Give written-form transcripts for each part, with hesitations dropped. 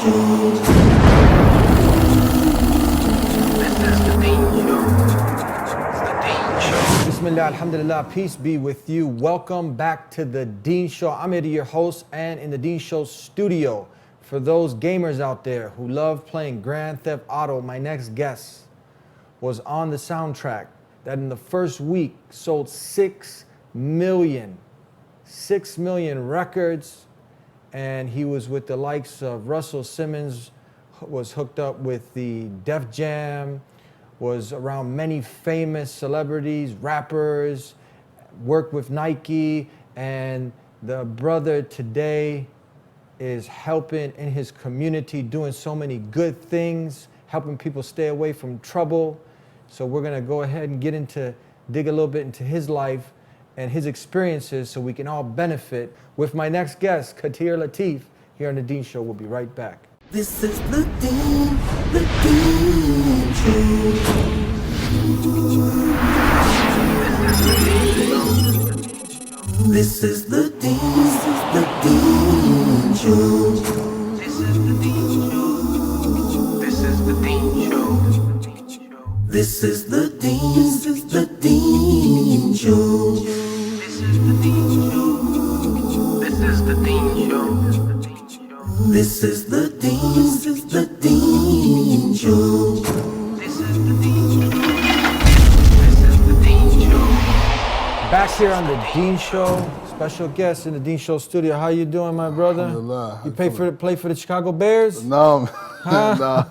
Bismillah, alhamdulillah, peace be with you. Welcome back to the Dean Show. I'm Eddie, your host, and in the Dean Show studio. For those gamers out there who love playing Grand Theft Auto, my next guest was on the soundtrack that in the first week sold 6 million records, and he was with the likes of Russell Simmons, was hooked up with the Def Jam, was around many famous celebrities, rappers, worked with Nike, and the brother today is helping in his community, doing so many good things, helping people stay away from trouble. So we're gonna go ahead and dig a little bit into his life and his experiences so we can all benefit with my next guest, Quadir Lateef, here on the Dean Show. We'll be right back. This is the Dean Show. This is the Dean Show. This is the Dean Show. This is the Dean Show. This is the Dean Show. This is the Dean Show. This is the Dean Show. This is the Dean Show. This is the Dean Show. This is the Dean Show. Back here on the Dean Show, special guest in the Dean Show studio. How you doing, my brother? Alhamdulillah. You play for the Chicago Bears? No. Huh? No.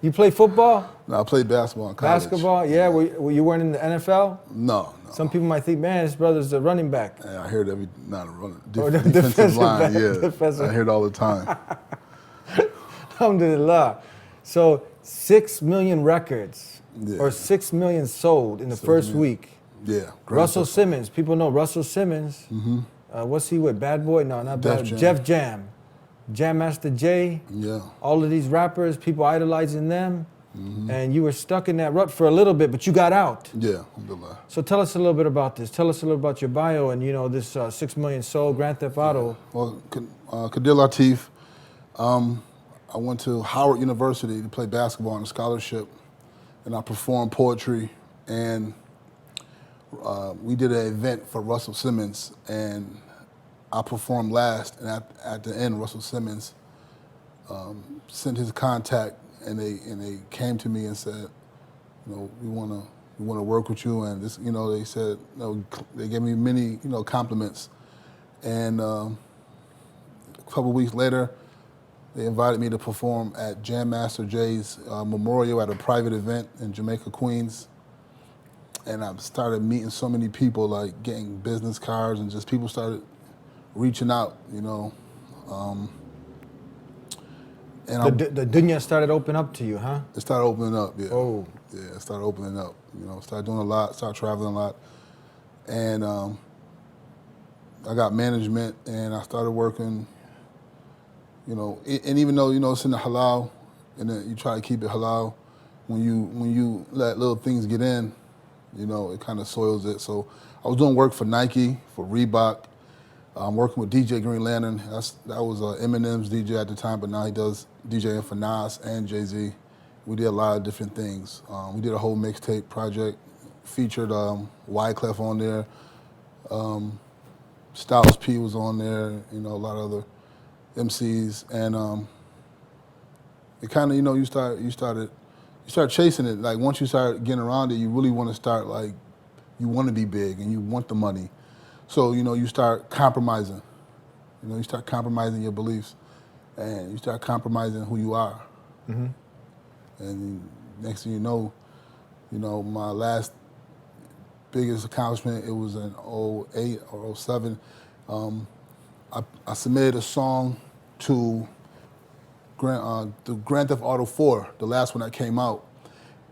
You play football? No, I played basketball in college. Basketball? Yeah. Were you weren't in the NFL? No. Some people might think, man, this brother's a running back. Yeah, I hear it not a runner. Defensive line, back, yeah. defensive. I hear it all the time. Alhamdulillah. So 6 million records, Yeah. or 6 million sold in the first week. Yeah. Russell Simmons, people know Russell Simmons. What's he with? Bad Boy? No, not Bad Boy. Jeff Jam. Jam Master Jay. Yeah. All of these rappers, people idolizing them. And you were stuck in that rut for a little bit, but you got out. Yeah, alhamdulillah. So tell us a little bit about this. Tell us a little about your bio and, this 6 million sold Grand Theft Auto. Well, Quadir Lateef, I went to Howard University to play basketball on a scholarship, and I performed poetry, and we did an event for Russell Simmons, and I performed last, and at the end, Russell Simmons sent his contact, and they came to me and said, we want to work with you, and this, they said, they gave me many, compliments, and a couple weeks later, they invited me to perform at Jam Master Jay's memorial at a private event in Jamaica, Queens. And I started meeting so many people, like getting business cards, and just people started reaching out, And the dunya started opening up to you, huh? It started opening up, yeah. Oh. Yeah, it started opening up. Started doing a lot, started traveling a lot. And I got management, and I started working, and even though, it's in the halal, and then you try to keep it halal, when you let little things get in, it kind of soils it. So I was doing work for Nike, for Reebok. I'm working with DJ Green Lantern. That was Eminem's DJ at the time, but now he does DJing for Nas and Jay-Z. We did a lot of different things. We did a whole mixtape project, featured Wyclef on there. Styles P was on there, a lot of other MCs, and it kind of, you start chasing it. Like once you start getting around it, you really want to start you want to be big and you want the money. So, you start compromising. You start compromising your beliefs, and you start compromising who you are. And next thing you know, my last biggest accomplishment, it was in '08 or '07. I submitted a song to the Grand Theft Auto 4, the last one that came out.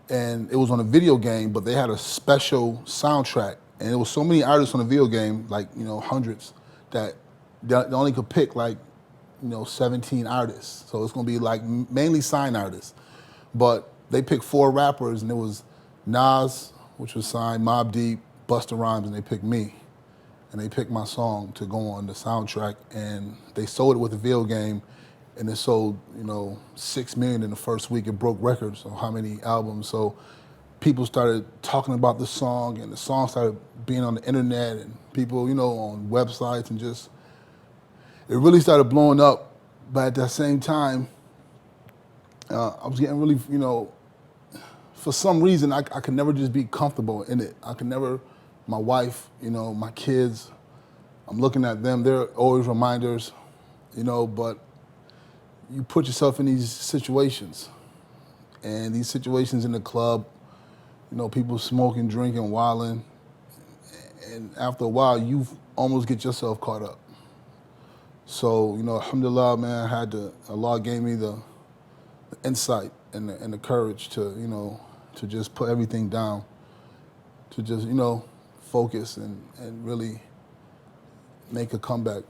And it was on a video game, but they had a special soundtrack. And there was so many artists on the video game, hundreds, that they only could pick 17 artists. So it's gonna be mainly signed artists. But they picked 4 rappers, and it was Nas, which was signed, Mobb Deep, Busta Rhymes, and they picked me. And they picked my song to go on the soundtrack, and they sold it with a video game, and it sold, 6 million in the first week. It broke records on how many albums. So people started talking about the song, and the song started being on the internet, and people, on websites, and just, it really started blowing up. But at that same time, I was getting really, for some reason, I could never just be comfortable in it. I could never, my wife, my kids, I'm looking at them, they're always reminders, but you put yourself in these situations, and these situations in the club, people smoking, drinking, wilding, and after a while, you almost get yourself caught up. So, alhamdulillah, man, Allah gave me the insight and the courage to, to just put everything down, to just, focus and really make a comeback.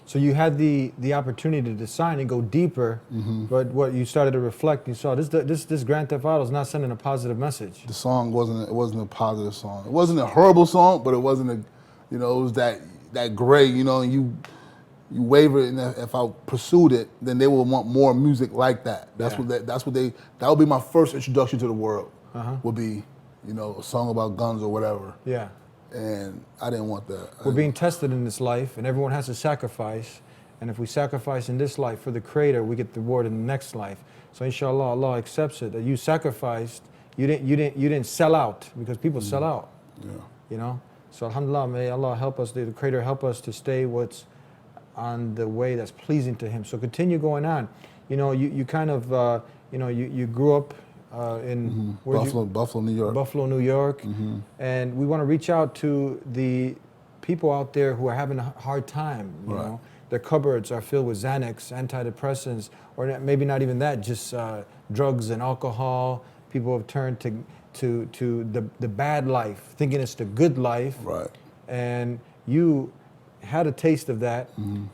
So you had the opportunity to decide and go deeper, but what you started to reflect, you saw this Grand Theft Auto is not sending a positive message. The song wasn't a positive song. It wasn't a horrible song, but it wasn't it was that gray, and you waver, and if I pursued it, then they will want more music like that. That would be my first introduction to the world. Would be, a song about guns or whatever. Yeah. And I didn't want that. We're being tested in this life, and everyone has to sacrifice. And if we sacrifice in this life for the Creator, we get the reward in the next life. So inshallah, Allah accepts it that you sacrificed. You didn't sell out, because people sell out. Yeah. So alhamdulillah, may Allah help us, the Creator help us to stay what's on the way that's pleasing to Him. So continue going on. You kind of you grew up in Buffalo, New York. Buffalo, New York. And we want to reach out to the people out there who are having a hard time. You know, their cupboards are filled with Xanax, antidepressants, or maybe not even that, just drugs and alcohol. People have turned to the bad life, thinking it's the good life. Right. And you had a taste of that,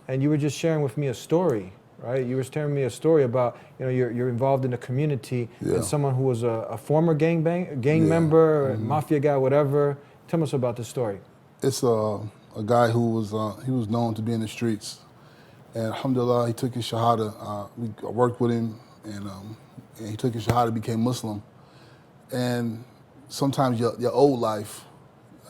and you were just sharing with me a story. Right, you were telling me a story about you're involved in a community, and someone who was a former gang member, mafia guy, whatever. Tell us about this story. It's a guy who was known to be in the streets, and alhamdulillah, he took his shahada. I worked with him, and he took his shahada, became Muslim. And sometimes your old life,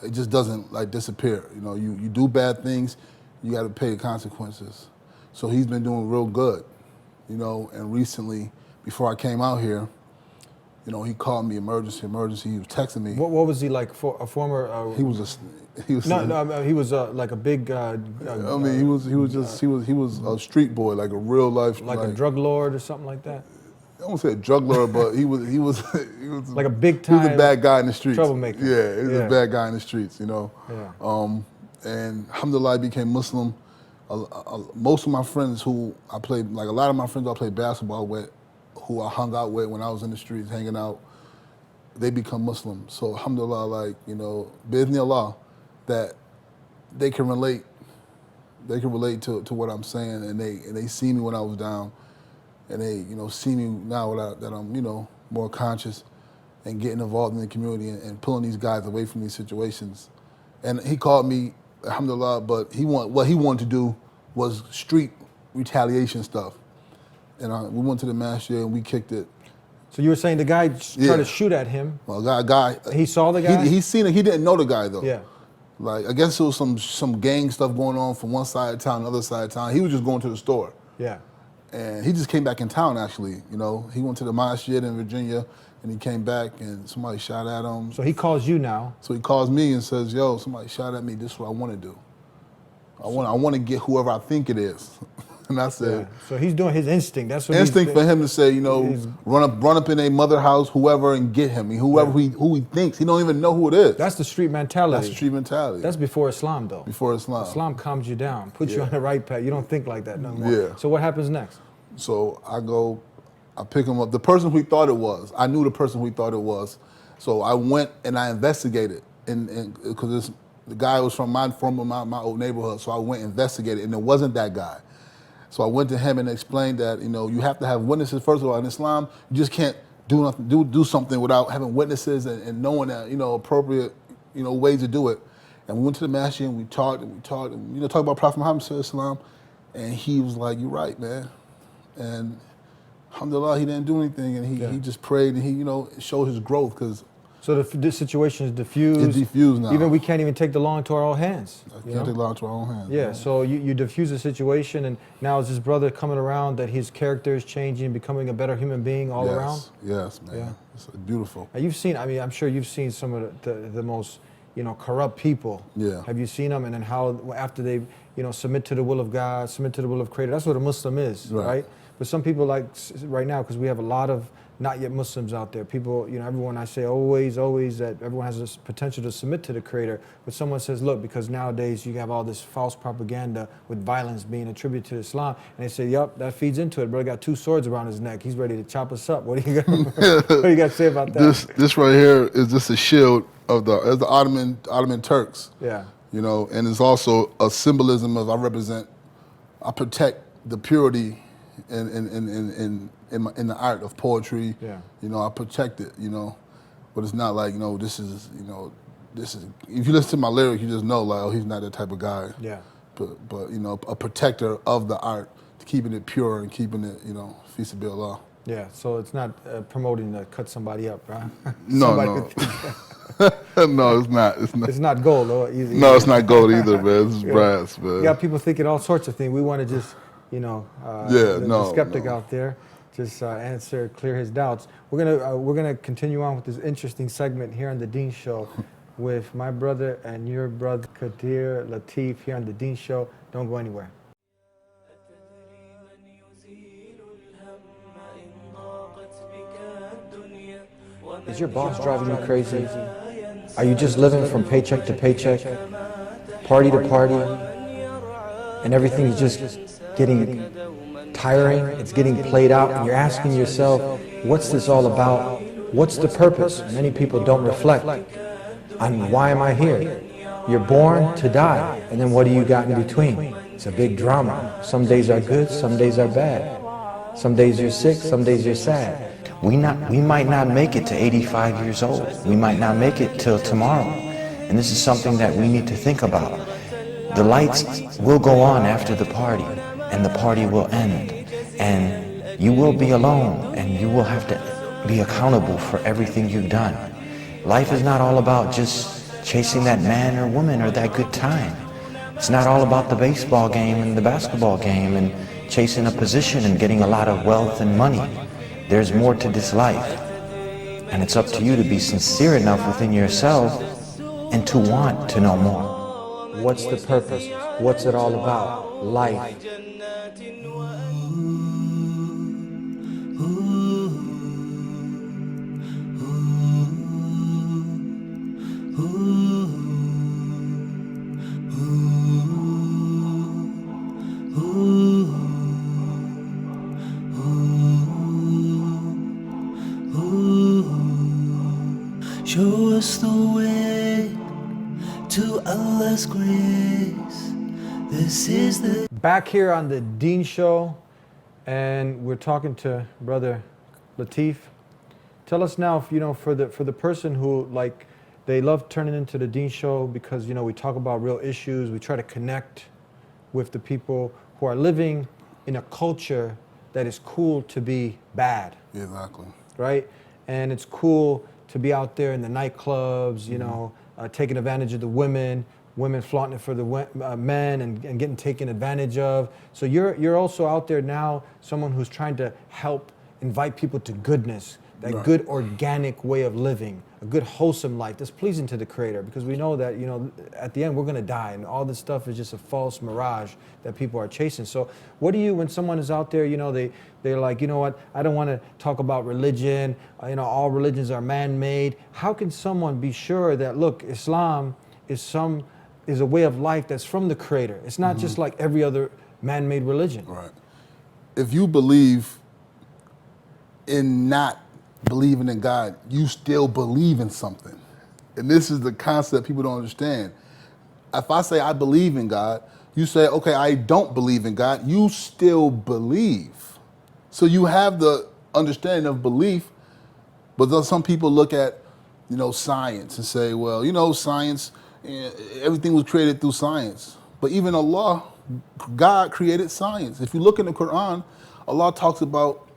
it just doesn't disappear. You do bad things, you got to pay the consequences. So he's been doing real good, and recently, before I came out here, he called me emergency. He was texting me. What was he like? For a former? He was like a big. He was a street boy, like a real life. Like a drug lord or something like that. I don't say a drug lord, but he was like a big time. He was a bad guy in the streets. Troublemaker. Yeah, he was a bad guy in the streets. Yeah. And alhamdulillah, I became Muslim. Most of my friends who I played, a lot of my friends I played basketball with, who I hung out with when I was in the streets hanging out, they become Muslim. So alhamdulillah, bi'idhni Allah, that they can relate. They can relate to what I'm saying, and they see me when I was down, and they see me now that I'm more conscious and getting involved in the community and pulling these guys away from these situations. And he called me, alhamdulillah, but what he wanted to do was street retaliation stuff. And we went to the masjid and we kicked it. So you were saying the guy tried to shoot at him? Well, guy. He saw the guy? He seen it. He didn't know the guy though. Yeah. I guess there was some gang stuff going on from one side of town, the other side of town. He was just going to the store. Yeah. And he just came back in town actually. He went to the masjid in Virginia, and he came back and somebody shot at him. So he calls you now. So he calls me and says, "Yo, somebody shot at me. This is what I want to do. I want to get whoever I think it is." And I said, so he's doing his instinct. That's what instinct for him to say, run up in a mother house, whoever, and get him. Who he thinks. He don't even know who it is. That's the street mentality. That's the street mentality. That's before Islam, though. Before Islam. Islam calms you down, puts you on the right path. You don't think like that no more. Yeah. So what happens next? So I pick him up. The person who he thought it was, I knew the person who he thought it was. So I went and I investigated, and because the guy was from my old neighborhood. So I went and investigated, and it wasn't that guy. So I went to him and explained that you have to have witnesses. First of all, in Islam, you just can't do something without having witnesses and knowing that appropriate ways to do it. And we went to the masjid and we talked and talked about Prophet Muhammad sallallahu alaihi wasallam, and he was like, "You're right, man. And alhamdulillah, he didn't do anything, and he just prayed, and he, you know, showed his growth, because So this situation is diffused. it's diffused now. Even we can't even take the law into our own hands. I can't take the law into our own hands. Yeah, so you diffuse the situation, and now is this brother coming around that his character is changing, becoming a better human being all around? Yes, man. Yeah. It's beautiful. Now you've seen, I mean, I'm sure you've seen some of the most, you know, corrupt people. Yeah. Have you seen them? And then how, after they, you know, submit to the will of God, submit to the will of Creator, that's what a Muslim is, right? But some people, like right now, because we have a lot of not yet Muslims out there, people, you know, everyone, I say always that everyone has this potential to submit to the Creator, but someone says, look, because nowadays you have all this false propaganda with violence being attributed to Islam, and they say, yup, that feeds into it. Brother got 2 swords around his neck. He's ready to chop us up. What do you got to say about that? This right here is just a shield of the Ottoman Turks. Yeah. You know, and it's also a symbolism of I protect the purity in the art of poetry. Yeah. You know, I protect it, you know. But it's not like, you know, this is, if you listen to my lyrics, you just know, like, oh, he's not that type of guy. Yeah. But you know, a protector of the art, keeping it pure and keeping it, you know, feasibility. Yeah, so it's not promoting to cut somebody up, right? No. No, it's not. It's not gold, though. Either. No, it's not gold either, man. It's brass, man. You got people thinking all sorts of things. We want to just, you know, the skeptic out there, just answer, clear his doubts. We're gonna continue on with this interesting segment here on the Dean Show with my brother and your brother Quadir Lateef here on the Dean Show. Don't go anywhere. Is your boss driving you crazy? Are you just living from paycheck to paycheck, party to party, and everything is just getting tiring? It's getting played out, and you're asking yourself, what's this all about? What's the purpose? Many people don't reflect on why am I here? You're born to die, and then what do you got in between? It's a big drama. Some days are good, some days are bad. Some days you're sick, some days you're sad. We might not make it to 85 years old. We might not make it till tomorrow. And this is something that we need to think about. The lights will go on after the party, and the party will end. And you will be alone, and you will have to be accountable for everything you've done. Life is not all about just chasing that man or woman or that good time. It's not all about the baseball game and the basketball game and chasing a position and getting a lot of wealth and money. There's more to this life, and it's up to you to be sincere enough within yourself and to want to know more. What's the purpose? What's it all about? Life. Show us the way to Allah's grace. This is the Back here on the Dean Show, and we're talking to Brother Lateef. Tell us now, if, you know, for the person who, like, they love turning into the Dean Show because, you know, we talk about real issues. We try to connect with the people who are living in a culture that is cool to be bad. Exactly. Right? And it's cool to be out there in the nightclubs, you know, taking advantage of the women flaunting it for the men and getting taken advantage of. So you're also out there now, someone who's trying to help invite people to goodness, that good organic way of living, a good wholesome life that's pleasing to the Creator, because we know that, you know, at the end we're gonna die, and all this stuff is just a false mirage that people are chasing. So what do you, when someone is out there, you know, they're like, you know what, I don't want to talk about religion, you know, all religions are man-made. How can someone be sure that, look, Islam is a way of life that's from the Creator? It's not just like every other man-made religion. Right. If you believe in not believing in God, you still believe in something. And this is the concept people don't understand. If I say I believe in God, you say, okay, I don't believe in God, you still believe. So you have the understanding of belief, but then some people look at, you know, science and say, well, you know, science, everything was created through science. But even Allah God created science. If you look in the Quran, Allah talks about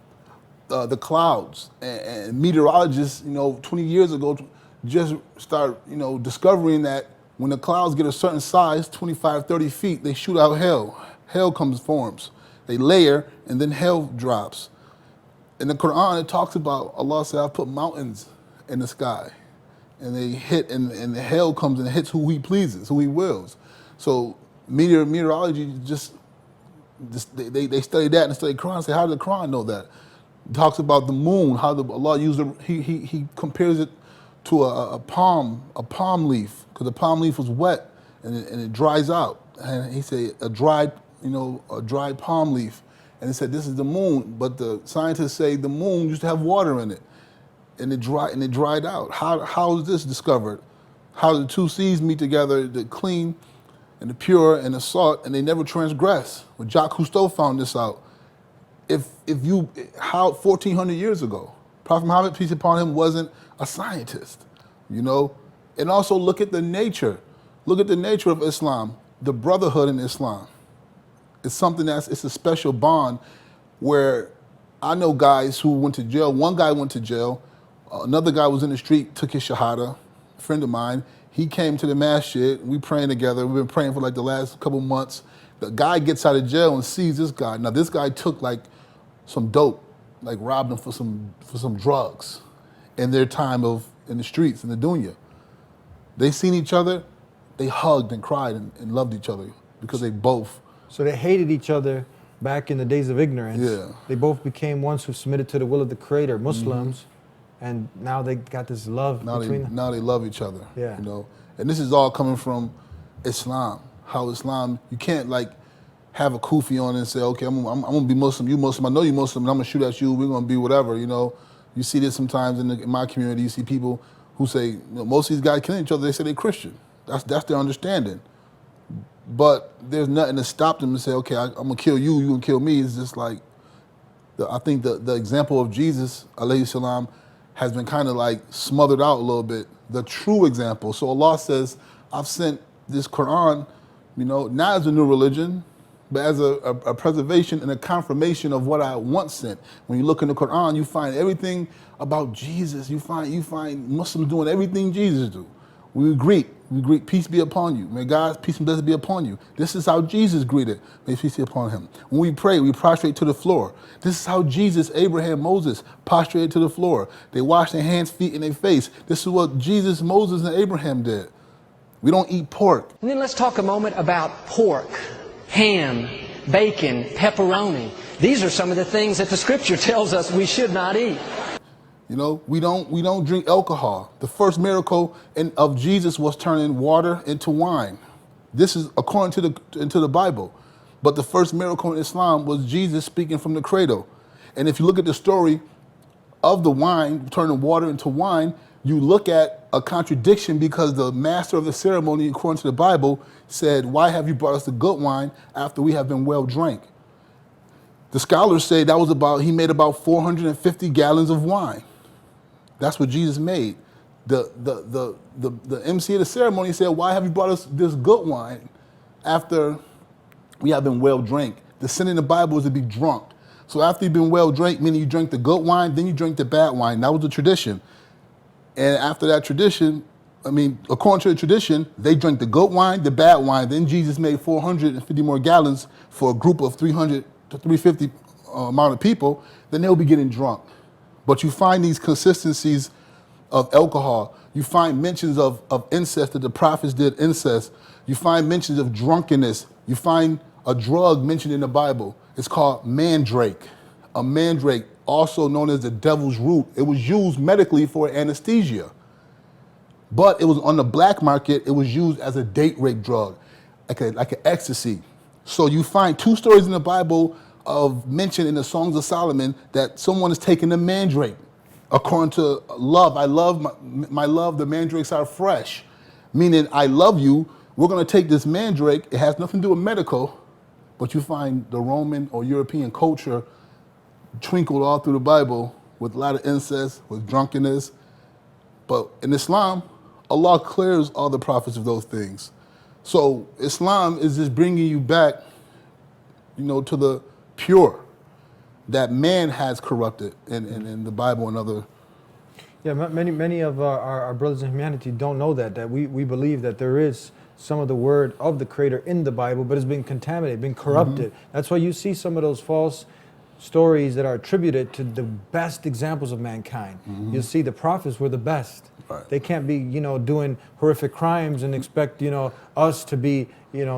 the clouds, and meteorologists, 20 years ago, just start, discovering that when the clouds get a certain size, 25, 30 feet, they shoot out hail. Hail forms. They layer, and then hail drops. In the Quran, it talks about, Allah said, I've put mountains in the sky, and they hit, and the hail comes and hits who he pleases, who he wills. So meteorology they study that and study Quran and say, how did the Quran know that? It talks about the moon, how Allah used he compares it to a palm leaf, because the palm leaf was wet and it dries out. And he said a dried palm leaf. And he said this is the moon, but the scientists say the moon used to have water in it, and it dried out. How is this discovered? How do the two seas meet together, the clean and the pure and the salt, and they never transgress? Well, Jacques Cousteau found this out. How 1,400 years ago, Prophet Muhammad, peace upon him, wasn't a scientist, And also look at the nature. Look at the nature of Islam, the brotherhood in Islam. It's something it's a special bond where I know guys who went to jail. One guy went to jail. Another guy was in the street, took his shahada, a friend of mine. He came to the masjid. We praying together. We've been praying for like the last couple months. The guy gets out of jail and sees this guy. Now this guy took like some dope, like robbed him for some drugs in their time in the streets, in the dunya. They seen each other, they hugged and cried and loved each other because they both. So they hated each other back in the days of ignorance. Yeah. They both became ones who submitted to the will of the Creator, Muslims, and now they got this love between them. Now they love each other. Yeah. And this is all coming from Islam. How Islam, you can't like have a kufi on and say, okay, I'm gonna be Muslim, you Muslim, I know you Muslim, and I'm gonna shoot at you, we're gonna be whatever, You see this sometimes in my community, you see people who say, most of these guys killing each other, they say they're Christian. That's their understanding. But there's nothing to stop them to say, okay, I'm gonna kill you, you gonna kill me. It's just like, I think the example of Jesus, alayhi salam, has been kind of like smothered out a little bit, the true example. So Allah says, I've sent this Quran, not as a new religion, but as a preservation and a confirmation of what I once sent. When you look in the Quran, you find everything about Jesus. You find Muslims doing everything Jesus do. We greet, peace be upon you. May God's peace and blessings be upon you. This is how Jesus greeted, may peace be upon him. When we pray, we prostrate to the floor. This is how Jesus, Abraham, Moses prostrated to the floor. They washed their hands, feet, and their face. This is what Jesus, Moses, and Abraham did. We don't eat pork. And then let's talk a moment about pork, ham, bacon, pepperoni. These are some of the things that the scripture tells us we should not eat. We don't drink alcohol. The first miracle of Jesus was turning water into wine. This is according to the Bible. But the first miracle in Islam was Jesus speaking from the cradle. And if you look at the story of the wine, turning water into wine, you look at a contradiction because the master of the ceremony, according to the Bible, said, why have you brought us the good wine after we have been well drank? The scholars say he made about 450 gallons of wine. That's what Jesus made. The MC of the ceremony said, why have you brought us this good wine after we have been well drank? The sin in the Bible is to be drunk. So after you've been well drank, meaning you drink the good wine, then you drink the bad wine. That was the tradition. And after that tradition, according to the tradition, they drank the good wine, the bad wine. Then Jesus made 450 more gallons for a group of 300 to 350 amount of people. Then they'll be getting drunk. But you find these consistencies of alcohol. You find mentions of incest, that the prophets did incest. You find mentions of drunkenness. You find a drug mentioned in the Bible. It's called mandrake. A mandrake, also known as the devil's root. It was used medically for anesthesia. But it was on the black market, it was used as a date rape drug, like an ecstasy. So you find two stories in the Bible of mention in the Songs of Solomon that someone is taking the mandrake. According to love, I love my love, the mandrakes are fresh. Meaning, I love you, we're gonna take this mandrake, it has nothing to do with medical, but you find the Roman or European culture twinkled all through the Bible with a lot of incest, with drunkenness. But in Islam, Allah clears all the prophets of those things. So Islam is just bringing you back to the pure that man has corrupted in the Bible and other. Yeah, many of our brothers in humanity don't know that we believe that there is some of the word of the Creator in the Bible, but it's been contaminated, been corrupted. That's why you see some of those false stories that are attributed to the best examples of mankind. You'll see the prophets were the best. Right. They can't be, doing horrific crimes and expect, us to be,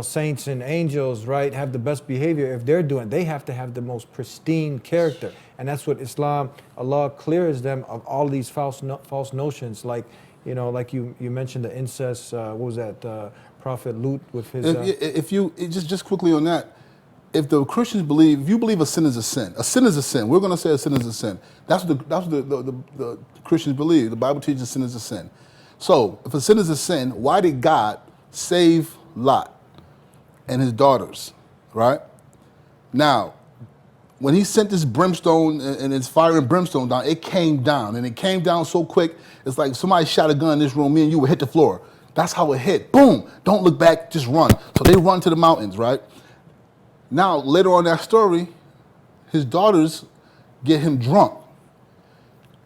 saints and angels, right? Have the best behavior. If they're doing, they have to have the most pristine character. And that's what Islam, Allah clears them of all these false notions. Like, like you mentioned the incest, what was that, Prophet Lut with his... If you, just quickly on that, if the Christians believe, if you believe a sin is a sin is a sin. We're going to say a sin is a sin. That's what the Christians believe. The Bible teaches sin is a sin. So if a sin is a sin, why did God save Lot and his daughters, right? Now, when he sent this brimstone and his fire and brimstone down, it came down, and it came down so quick, it's like somebody shot a gun in this room, me and you would hit the floor. That's how it hit. Boom! Don't look back, just run. So they run to the mountains, right? Now, later on in that story, his daughters get him drunk.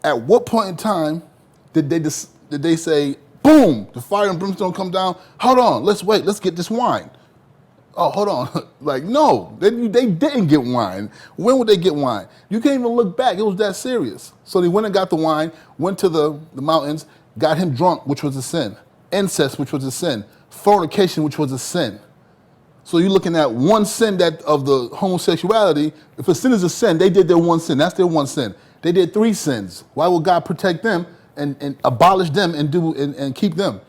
At what point in time did they say, boom, the fire and brimstone come down, hold on, let's wait, let's get this wine. Oh, hold on. Like, no, they didn't get wine. When would they get wine? You can't even look back. It was that serious. So they went and got the wine, went to the mountains, got him drunk, which was a sin. Incest, which was a sin. Fornication, which was a sin. So you're looking at one sin that of the homosexuality. If a sin is a sin, they did their one sin. That's their one sin. They did 3 sins. Why would God protect them and abolish them and keep them?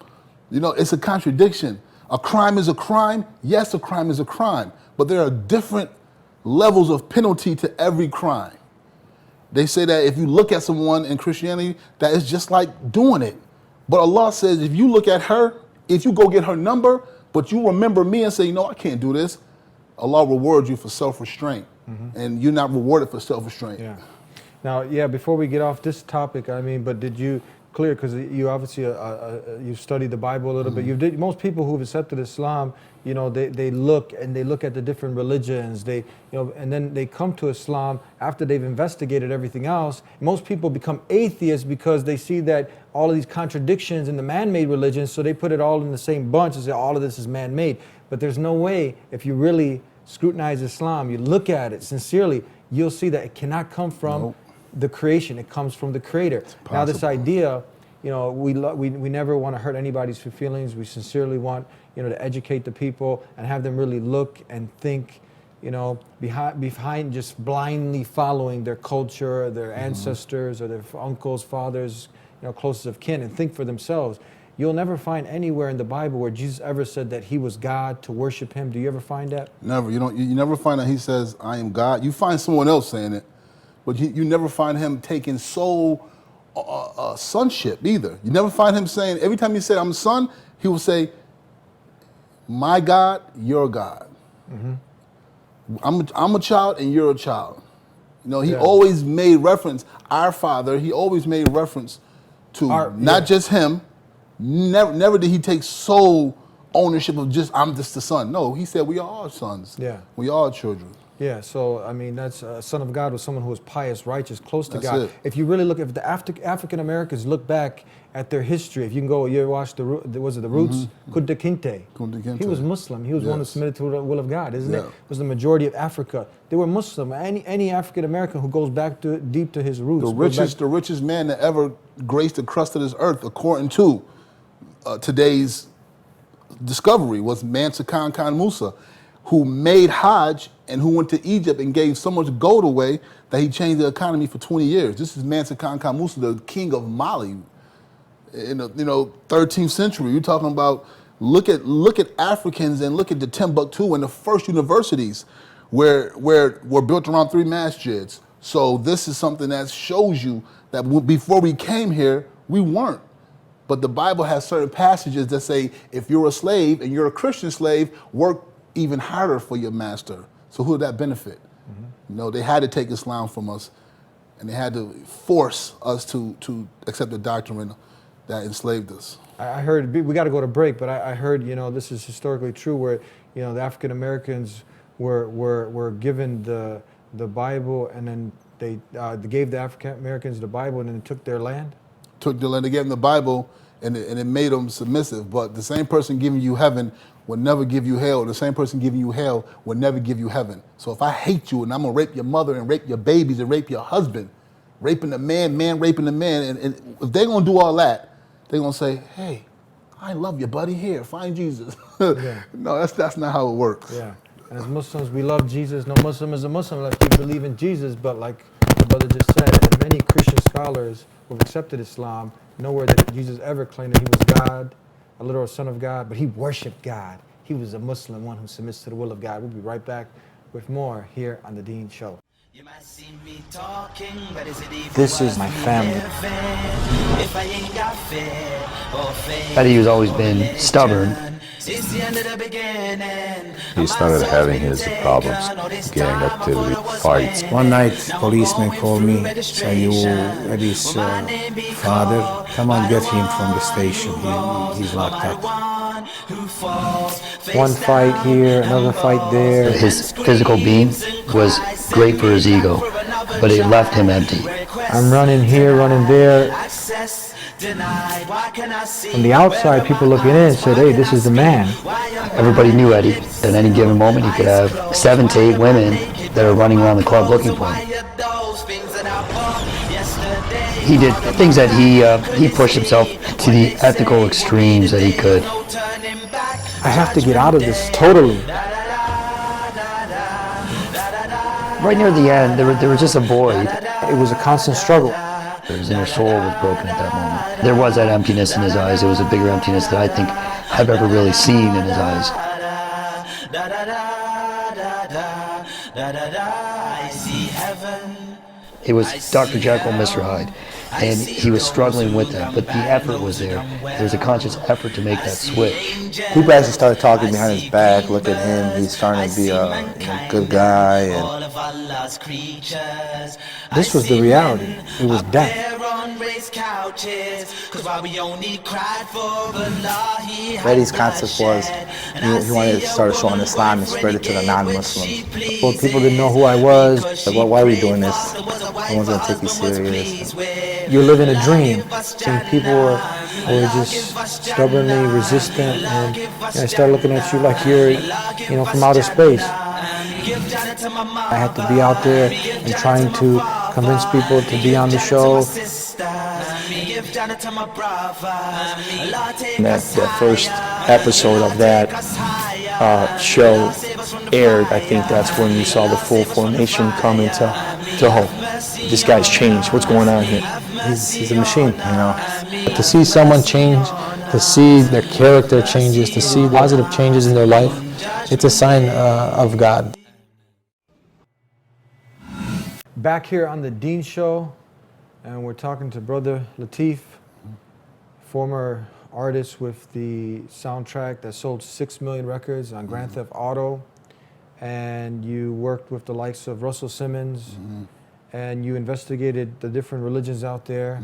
It's a contradiction. A crime is a crime. Yes, a crime is a crime. But there are different levels of penalty to every crime. They say that if you look at someone in Christianity, that is just like doing it. But Allah says if you look at her, if you go get her number, but you remember me and say, I can't do this, Allah rewards you for self-restraint. And you're not rewarded for self-restraint. Yeah. Now, before we get off this topic, but did you clear, because you obviously, you studied the Bible a little bit. Most people who've accepted Islam, they look at the different religions, and then they come to Islam after they've investigated everything else. Most people become atheists because they see that all of these contradictions in the man-made religions, so they put it all in the same bunch and say all of this is man-made. But there's no way, if you really scrutinize Islam, you look at it sincerely, you'll see that it cannot come from the creation. It comes from the Creator. Now, this idea, we never want to hurt anybody's feelings. We sincerely want, to educate the people and have them really look and think, behind just blindly following their culture, their ancestors, or their uncles, fathers, closest of kin, and think for themselves. You'll never find anywhere in the Bible where Jesus ever said that he was God, to worship him. Do you ever find that? Never. You never find that he says, I am God. You find someone else saying it, but you never find him taking sonship either. You never find him saying, every time he said, I'm a son, he will say, my God, your God. I'm a child and you're a child. He always made reference, our Father, he always made reference to not just him. Never did he take sole ownership of I'm just the son. No, he said we are all sons. Yeah. We are all children. Yeah, so that's a son of God was someone who was pious, righteous, close to That's God. it. If you really look, if the African Americans look back at their history, if you can go, you ever watch the Roots? Kunta Kinte. He was Muslim. He was one who submitted to the will of God, isn't it? It was the majority of Africa. They were Muslim. Any African American who goes back deep to his roots. The richest man that ever graced the crust of this earth, according to today's discovery, was Mansa Khan Musa, who made Hajj and who went to Egypt and gave so much gold away that he changed the economy for 20 years. This is Mansa Khan Musa, the king of Mali, in the 13th century. You're talking about look at Africans and look at the Timbuktu and the first universities were built around 3 masjids. So this is something that shows you that before we came here, we weren't. But the Bible has certain passages that say if you're a slave and you're a Christian slave, work even harder for your master. So who did that benefit? They had to take Islam from us, and they had to force us to accept the doctrine that enslaved us. I heard, we got to go to break, but I heard, this is historically true, where, the African Americans were given the Bible, and then they gave the African Americans the Bible, and then took their land? Took the land, they gave them the Bible, and it made them submissive. But the same person giving you heaven will never give you hell. The same person giving you hell will never give you heaven. So if I hate you and I'm gonna rape your mother and rape your babies and rape your husband, raping the man raping the man, and if they're gonna do all that, they're gonna say, hey, I love you, buddy. Here, find Jesus. Yeah. No, that's not how it works. Yeah. And as Muslims, we love Jesus. No Muslim is a Muslim unless you believe in Jesus. But like the brother just said, and many Christian scholars who have accepted Islam, nowhere that Jesus ever claimed that he was God, a literal son of God, but he worshiped God. He was a Muslim, one who submits to the will of God. We'll be right back with more here on The Dean Show. This is my family. Eddie has always been stubborn. He started having his problems, gang activity, fights. One night, policeman called me, said, you Eddie's father, come on, get him from the station. He's locked up. One fight here, another fight there. His physical being was great for his ego, but it left him empty. I'm running here, running there. From the outside, people looking in said, hey, this is the man. Everybody knew Eddie. At any given moment, he could have 7 to 8 women that are running around the club looking for him. He did things that he pushed himself to the ethical extremes that he could. I have to get out of this totally. Right near the end, there was just a void. It was a constant struggle. His inner soul was broken at that moment. There was that emptiness in his eyes. It was a bigger emptiness that I think I've ever really seen in his eyes. It was Dr. Jekyll, Mr. Hyde, and he was struggling with that, but the effort was there. There was a conscious effort to make that switch. People actually started talking behind his back, look at him, he's starting to be a good guy. And this was the reality. It was death. Eddie's concept was he wanted to start showing Islam and spread it to the non-Muslims. Well, people didn't know who I was. Like, well, why are we doing this? No one's gonna take you serious. You're living a dream. And people were just stubbornly resistant, and I started looking at you like you're, from outer space. I had to be out there and trying to convince people to be on the show. That first episode of that show aired, I think that's when you saw the full formation come into hope. This guy's changed. What's going on here? He's a machine, But to see someone change, to see their character changes, to see positive changes in their life, it's a sign of God. Back here on The Dean Show, and we're talking to Brother Lateef, former artist with the soundtrack that sold 6 million records on Grand Theft Auto, and you worked with the likes of Russell Simmons, and you investigated the different religions out there,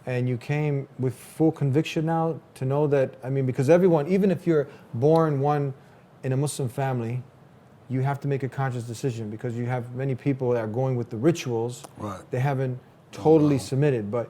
and you came with full conviction now to know that, because everyone, even if you're born in a Muslim family, you have to make a conscious decision, because you have many people that are going with the rituals. Right. They haven't totally submitted, but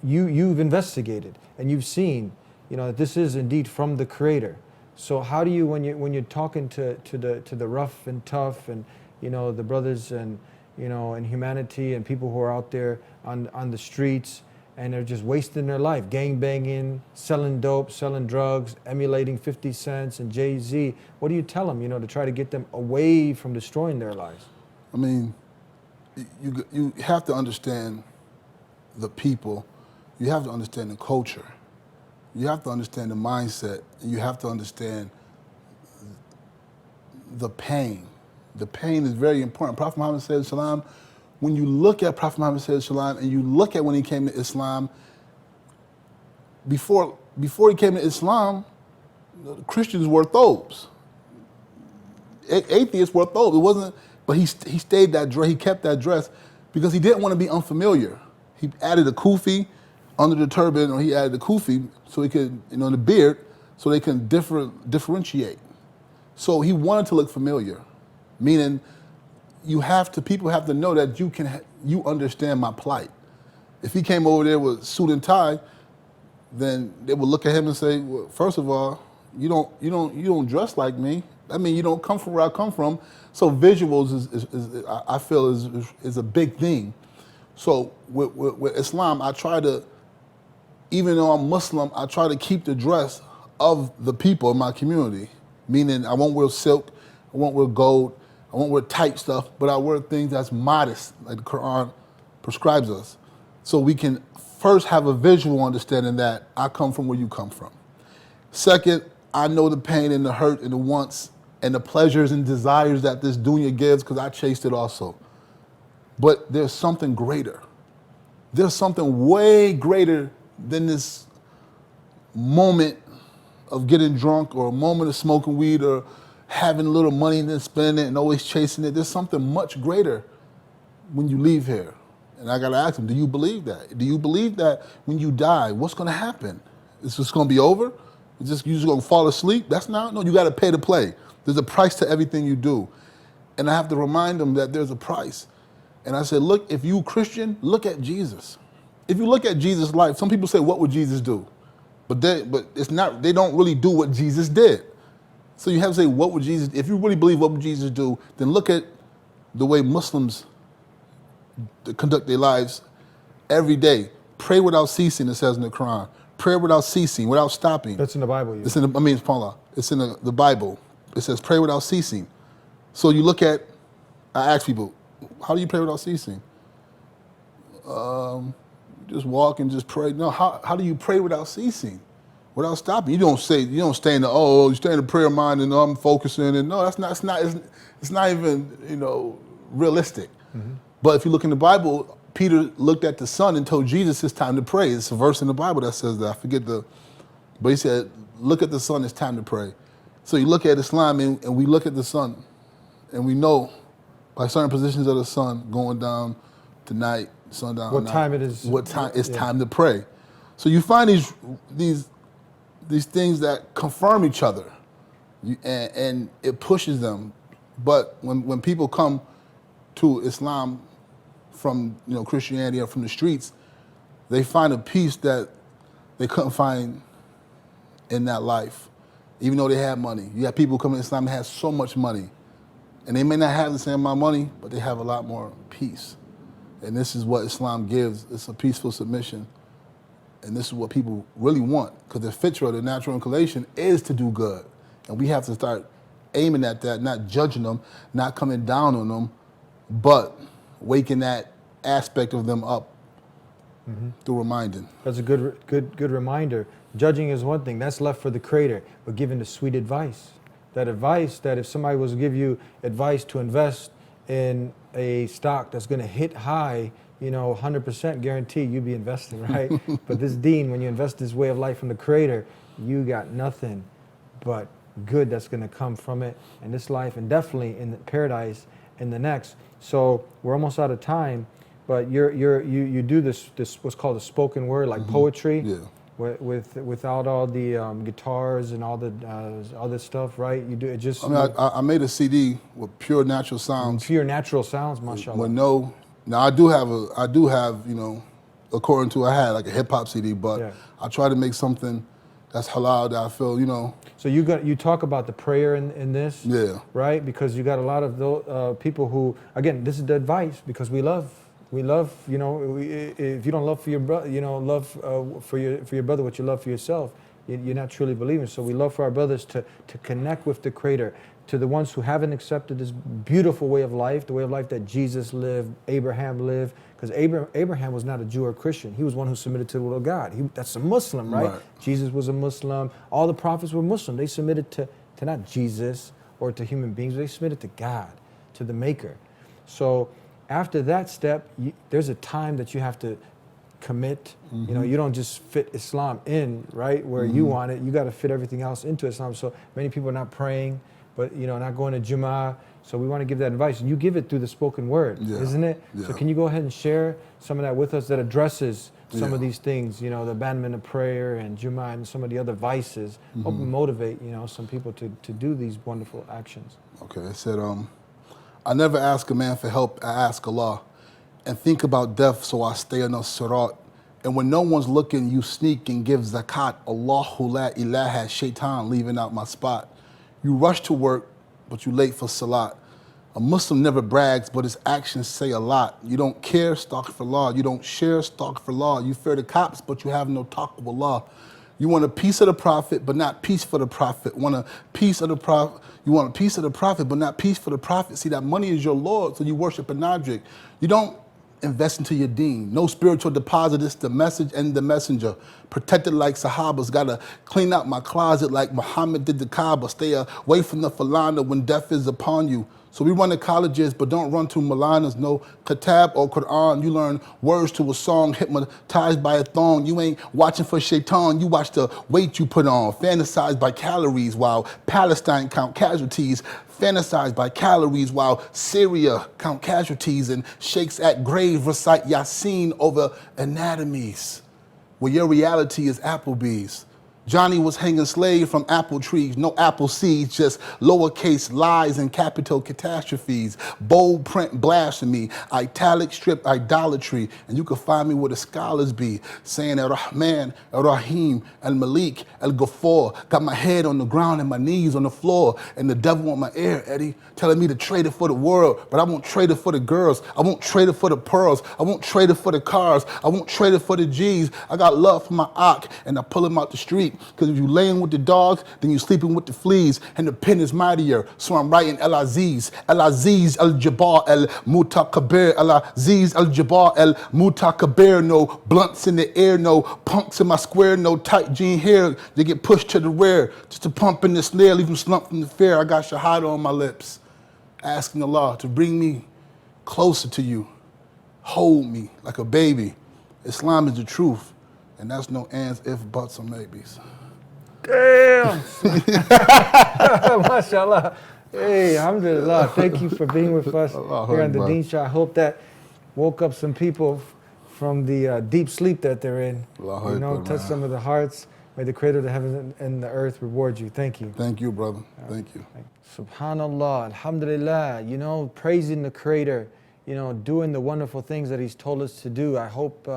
you've investigated and you've seen, that this is indeed from the Creator. So how do you, when you're talking to the rough and tough and the brothers and and humanity and people who are out there on the streets and they're just wasting their life, gang banging, selling dope, selling drugs, emulating 50 Cent and Jay-Z, what do you tell them, to try to get them away from destroying their lives? You have to understand the people. You have to understand the culture. You have to understand the mindset. And you have to understand the pain. The pain is very important. Prophet Muhammad said, Salam, when you look at Prophet Muhammad said, Salam, and you look at when he came to Islam, before he came to Islam, Christians were thobes. Atheists were thobes. It wasn't, but he stayed that dress, he kept that dress because he didn't want to be unfamiliar. He added a kufi under the turban, or he added a kufi so he could, the beard, so they can differentiate. So he wanted to look familiar, meaning people have to know that you understand my plight. If he came over there with suit and tie, then they would look at him and say, well, first of all, you don't dress like me. I mean, you don't come from where I come from. So visuals I feel is a big thing. So with Islam, I try to, even though I'm Muslim, I try to keep the dress of the people in my community. Meaning I won't wear silk, I won't wear gold, I won't wear tight stuff, but I wear things that's modest, like the Quran prescribes us. So we can first have a visual understanding that I come from where you come from. Second, I know the pain and the hurt and the wants and the pleasures and desires that this dunya gives because I chased it also. But there's something greater. There's something way greater than this moment of getting drunk or a moment of smoking weed or having a little money and then spending it and always chasing it. There's something much greater when you leave here. And I gotta ask him, do you believe that? Do you believe that when you die, what's gonna happen? It's just gonna be over? You just gonna fall asleep? No, you gotta pay to play. There's a price to everything you do. And I have to remind them that there's a price. And I said, look, if you Christian, look at Jesus. If you look at Jesus' life, some people say, what would Jesus do? But it's not, they don't really do what Jesus did. So you have to say, what would Jesus, if you really believe what would Jesus do, then look at the way Muslims conduct their lives every day. Pray without ceasing, it says in the Quran. Pray without ceasing, without stopping. That's in the Bible. It's in the Bible. It says pray without ceasing. So you look at, I ask people, how do you pray without ceasing? Just walk and just pray. No, how do you pray without ceasing? Without stopping? You don't stay in you stay in the prayer mind and I'm focusing and no, it's not even, realistic. Mm-hmm. But if you look in the Bible, Peter looked at the sun and told Jesus it's time to pray. It's a verse in the Bible that says that. I forget but he said, look at the sun, it's time to pray. So you look at Islam and we look at the sun and we know by certain positions of the sun going down to night, sundown. What time it is. What time it's time to pray. So you find these things that confirm each other and it pushes them. But when people come to Islam from Christianity or from the streets, they find a peace that they couldn't find in that life, even though they have money. You have people coming to Islam that have so much money, and they may not have the same amount of money, but they have a lot more peace. And this is what Islam gives. It's a peaceful submission. And this is what people really want, because the fitra, the natural inclination, is to do good. And we have to start aiming at that, not judging them, not coming down on them, but waking that aspect of them up through reminding. That's a good reminder. Judging is one thing, that's left for the Creator, but giving the sweet advice. That advice that if somebody was to give you advice to invest in a stock that's going to hit high, 100% guarantee you'd be investing, right? But this deen, when you invest this way of life from the Creator, you got nothing but good that's going to come from it in this life and definitely in the paradise in the next. So we're almost out of time, but you do this what's called a spoken word, like poetry. Yeah. Without all the guitars and all the other stuff, right? You do it just. I made a CD with pure natural sounds. Pure natural sounds, mashallah. Now I do have according to I had like a hip hop CD, but I try to make something that's halal that I feel, So you talk about the prayer in this, right? Because you got a lot of those, people who, again, this is the advice because we love. If you don't love for your brother, love for your brother what you love for yourself, you're not truly believing. So we love for our brothers to connect with the Creator, to the ones who haven't accepted this beautiful way of life, the way of life that Jesus lived, Abraham lived, because Abraham was not a Jew or Christian. He was one who submitted to the will of God. That's a Muslim, right? Jesus was a Muslim. All the prophets were Muslim. They submitted to not Jesus or to human beings. They submitted to God, to the Maker. So after that step, there's a time that you have to commit. You don't just fit Islam in, right, where you want it. You got to fit everything else into Islam. So many people are not praying, but not going to Jummah. So we want to give that advice. You give it through the spoken word, isn't it? Yeah. So can you go ahead and share some of that with us that addresses some Yeah. of these things, the abandonment of prayer and Jummah and some of the other vices, hope and motivate, some people to do these wonderful actions. Okay, it said, I never ask a man for help, I ask Allah. And think about death, so I stay on a sirat. And when no one's looking, you sneak and give zakat. Allahu la ilaha, shaitan leaving out my spot. You rush to work, but you late for salat. A Muslim never brags, but his actions say a lot. You don't care, astaghfirullah. You don't share, astaghfirullah. You fear the cops, but you have no taqwallah. You want a piece of the prophet, but not peace for the prophet. You want a piece of the prophet, but not peace for the prophet. See, that money is your Lord, so you worship an object. You don't invest into your deen. No spiritual deposit, it's the message and the messenger. Protected like Sahabas, gotta clean out my closet like Muhammad did the Kaaba. Stay away from the falana when death is upon you. So we run to colleges, but don't run to Malanas. No Kitab or Quran. You learn words to a song, hypnotized by a thong. You ain't watching for shaitan. You watch the weight you put on. Fantasized by calories while Palestine count casualties. Fantasized by calories while Syria count casualties. And sheikhs at grave recite Yasin over anatomies. Where your reality is Applebee's. Johnny was hanging slave from apple trees, no apple seeds, just lowercase lies and capital catastrophes. Bold print blasphemy, italic strip idolatry, and you can find me where the scholars be, saying Ar-Rahman, Ar-Rahim, Al-Malik, Al-Ghaffar. Got my head on the ground and my knees on the floor, and the devil on my ear, Eddie, telling me to trade it for the world, but I won't trade it for the girls. I won't trade it for the pearls. I won't trade it for the cars. I won't trade it for the G's. I got love for my Ak, and I pull him out the street. Because if you laying with the dogs, then you sleeping with the fleas, and the pen is mightier. So I'm writing Al-Aziz, Al-Aziz, Al-Jabbar, Al-Mutakabir, Al-Aziz, Al-Jabbar, Al-Mutakabir. No blunts in the air, no punks in my square, no tight jean hair. They get pushed to the rear, just a pump in the snare, leave them slumped from the fear. I got shahada on my lips, asking Allah to bring me closer to you. Hold me like a baby. Islam is the truth, and that's no ands, if, buts, or maybes. Damn! MashaAllah. Hey, alhamdulillah. Thank you for being with us here on the Deen Show. I hope that woke up some people from the deep sleep that they're in. Touch some of the hearts. May the Creator of the heavens and the earth reward you. Thank you. Thank you, brother. Thank you. Subhanallah, alhamdulillah. Praising the Creator, doing the wonderful things that He's told us to do. I hope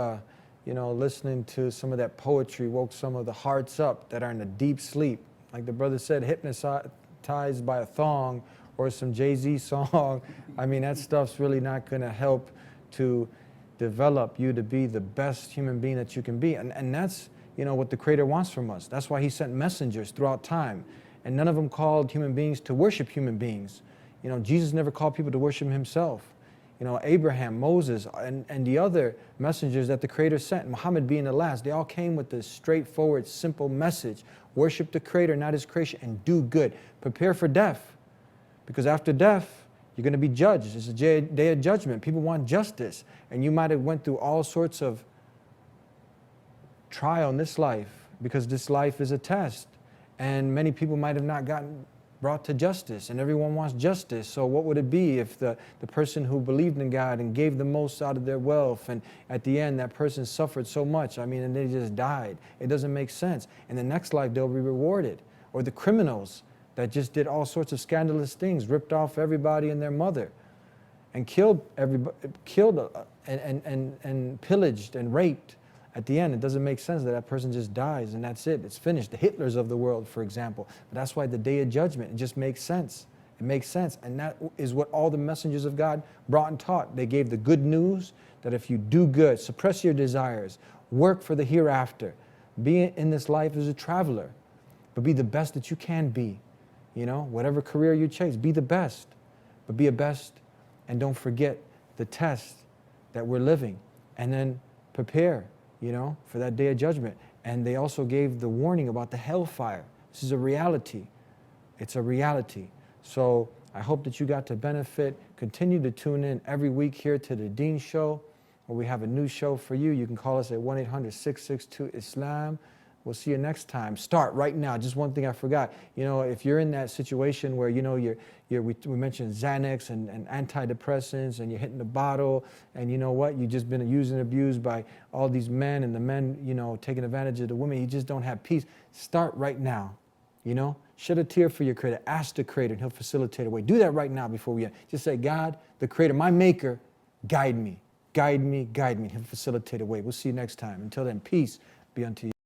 listening to some of that poetry woke some of the hearts up that are in a deep sleep. Like the brother said, hypnotized by a thong or some Jay-Z song. That stuff's really not going to help to develop you to be the best human being that you can be. And that's, what the Creator wants from us. That's why He sent messengers throughout time. And none of them called human beings to worship human beings. Jesus never called people to worship Himself. Abraham, Moses, and the other messengers that the Creator sent, Muhammad being the last, they all came with this straightforward, simple message. Worship the Creator, not His creation, and do good. Prepare for death, because after death, you're going to be judged. It's a day of judgment. People want justice, and you might have went through all sorts of trial in this life, because this life is a test, and many people might have not gotten brought to justice, and everyone wants justice. So what would it be if the person who believed in God and gave the most out of their wealth, and at the end that person suffered so much, and they just died? It doesn't make sense. In the next life they'll be rewarded. Or the criminals that just did all sorts of scandalous things, ripped off everybody and their mother, and killed everybody, and pillaged and raped. At the end, it doesn't make sense that person just dies and that's it. It's finished. The Hitlers of the world, for example. But that's why the Day of Judgment, it just makes sense. It makes sense. And that is what all the messengers of God brought and taught. They gave the good news that if you do good, suppress your desires, work for the hereafter, be in this life as a traveler, but be the best that you can be. Whatever career you chase, be the best. But be a best, and don't forget the test that we're living. And then prepare, for that Day of Judgment. And they also gave the warning about the hellfire. This is a reality. It's a reality. So I hope that you got to benefit. Continue to tune in every week here to the Deen Show, where we have a new show for you. You can call us at 1-800-662-ISLAM. We'll see you next time. Start right now. Just one thing I forgot. You know, if you're in that situation where, you know, we mentioned Xanax and antidepressants, and you're hitting the bottle, and you know what, you've just been used and abused by all these men, and the men, you know, taking advantage of the women, you just don't have peace. Start right now. You know, shed a tear for your Creator. Ask the Creator, and He'll facilitate a way. Do that right now before we end. Just say, God, the Creator, my Maker, guide me, guide me, guide me. He'll facilitate a way. We'll see you next time. Until then, peace be unto you.